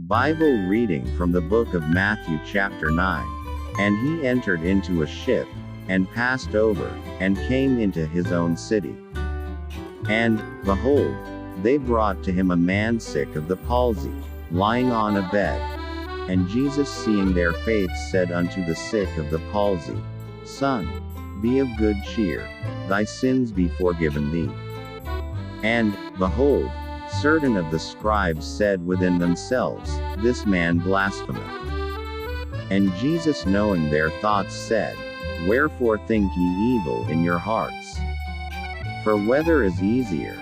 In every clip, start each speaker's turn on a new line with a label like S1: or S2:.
S1: Bible reading from the book of Matthew chapter 9. And he entered into a ship, and passed over, and came into his own city. And, behold, they brought to him a man sick of the palsy, lying on a bed. And Jesus, seeing their faith, said unto the sick of the palsy, Son, be of good cheer, thy sins be forgiven thee. And, behold, certain of the scribes said within themselves, This man blasphemeth. And Jesus, knowing their thoughts, said, Wherefore think ye evil in your hearts? For whether is easier,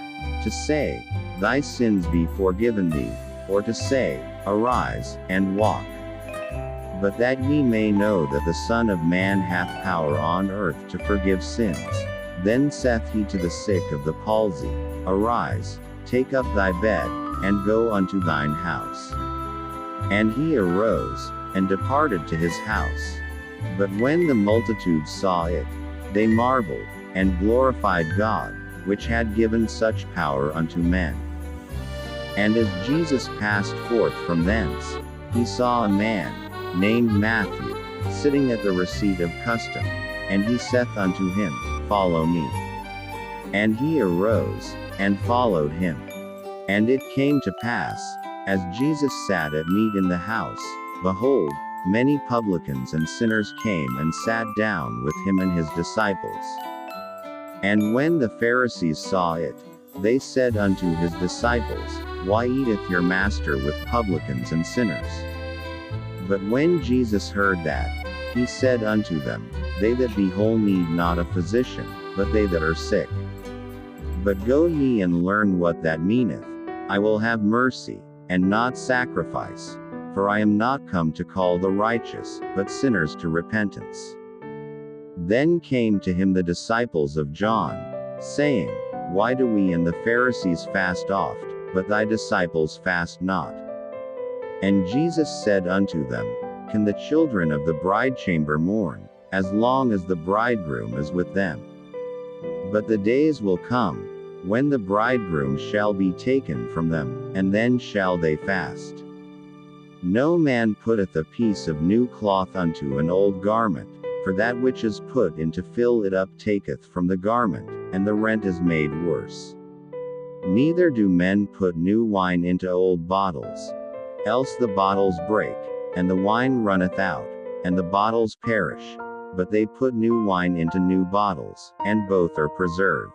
S1: to say, Thy sins be forgiven thee, or to say, Arise, and walk? But that ye may know that the Son of Man hath power on earth to forgive sins, then saith he to the sick of the palsy, Arise, take up thy bed, and go unto thine house. And he arose, and departed to his house. But when the multitude saw it, they marveled, and glorified God, which had given such power unto men. And as Jesus passed forth from thence, he saw a man, named Matthew, sitting at the receipt of custom. And he saith unto him, Follow me. And he arose, and followed him. And it came to pass, as Jesus sat at meat in the house, behold, many publicans and sinners came and sat down with him and his disciples. And when the Pharisees saw it, they said unto his disciples, Why eateth your master with publicans and sinners? But when Jesus heard that, he said unto them, They that be whole need not a physician, but they that are sick. But go ye and learn what that meaneth, I will have mercy, and not sacrifice, for I am not come to call the righteous, but sinners to repentance. Then came to him the disciples of John, saying, Why do we and the Pharisees fast oft, but thy disciples fast not? And Jesus said unto them, Can the children of the bridechamber mourn, as long as the bridegroom is with them? But the days will come, when the bridegroom shall be taken from them, and then shall they fast. No man putteth a piece of new cloth unto an old garment, for that which is put in to fill it up taketh from the garment, and the rent is made worse. Neither do men put new wine into old bottles, else the bottles break, and the wine runneth out, and the bottles perish, but they put new wine into new bottles, and both are preserved.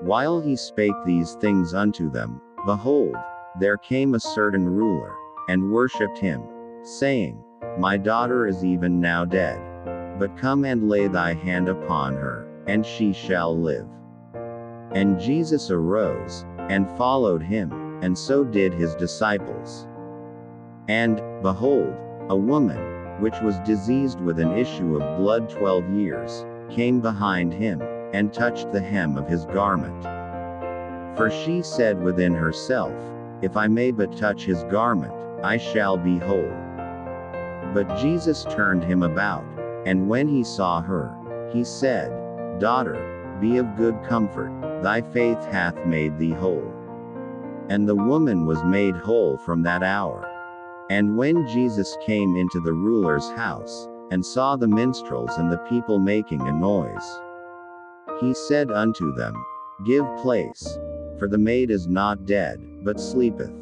S1: While he spake these things unto them, behold, there came a certain ruler, and worshipped him, saying, My daughter is even now dead. But come and lay thy hand upon her, and she shall live. And Jesus arose, and followed him, and so did his disciples. And, behold, a woman, which was diseased with an issue of blood 12 years, came behind him, and touched the hem of his garment. For she said within herself, If I may but touch his garment, I shall be whole. But Jesus turned him about, and when he saw her, he said, Daughter, be of good comfort, thy faith hath made thee whole. And the woman was made whole from that hour. And when Jesus came into the ruler's house, and saw the minstrels and the people making a noise, he said unto them, Give place, for the maid is not dead, but sleepeth.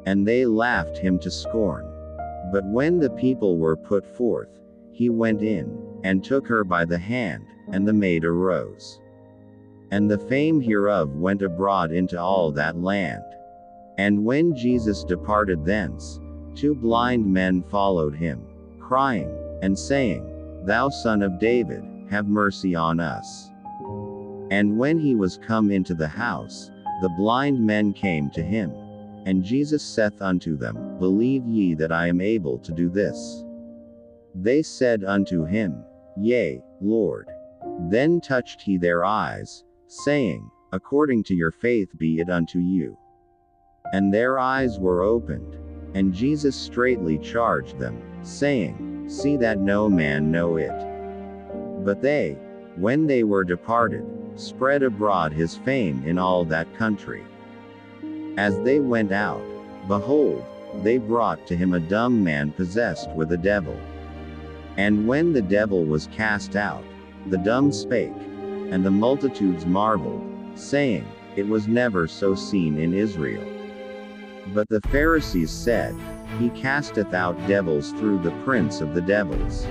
S1: And they laughed him to scorn. But when the people were put forth, he went in, and took her by the hand, and the maid arose. And the fame hereof went abroad into all that land. And when Jesus departed thence, 2 blind men followed him, crying, and saying, Thou Son of David, have mercy on us. And when he was come into the house, the blind men came to him. And Jesus saith unto them, Believe ye that I am able to do this? They said unto him, Yea, Lord. Then touched he their eyes, saying, According to your faith be it unto you. And their eyes were opened. And Jesus straitly charged them, saying, See that no man know it. But they, when they were departed, spread abroad his fame in all that country. As they went out, behold, they brought to him a dumb man possessed with a devil. And when the devil was cast out, the dumb spake, and the multitudes marveled, saying, It was never so seen in Israel. But the Pharisees said, He casteth out devils through the prince of the devils.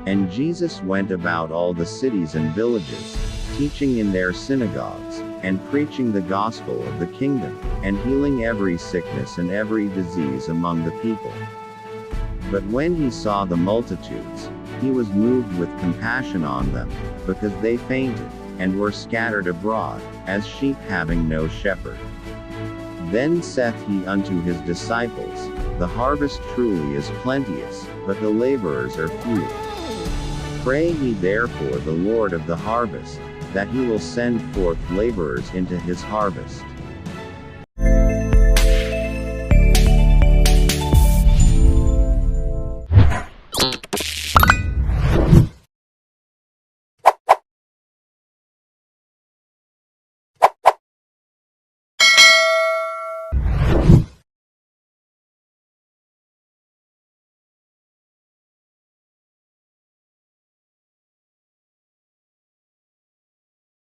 S1: And Jesus went about all the cities and villages, teaching in their synagogues, and preaching the gospel of the kingdom, and healing every sickness and every disease among the people. But when he saw the multitudes, he was moved with compassion on them, because they fainted, and were scattered abroad, as sheep having no shepherd. Then saith he unto his disciples, The harvest truly is plenteous, but the laborers are few. Pray ye therefore the Lord of the harvest, that he will send forth laborers into his harvest.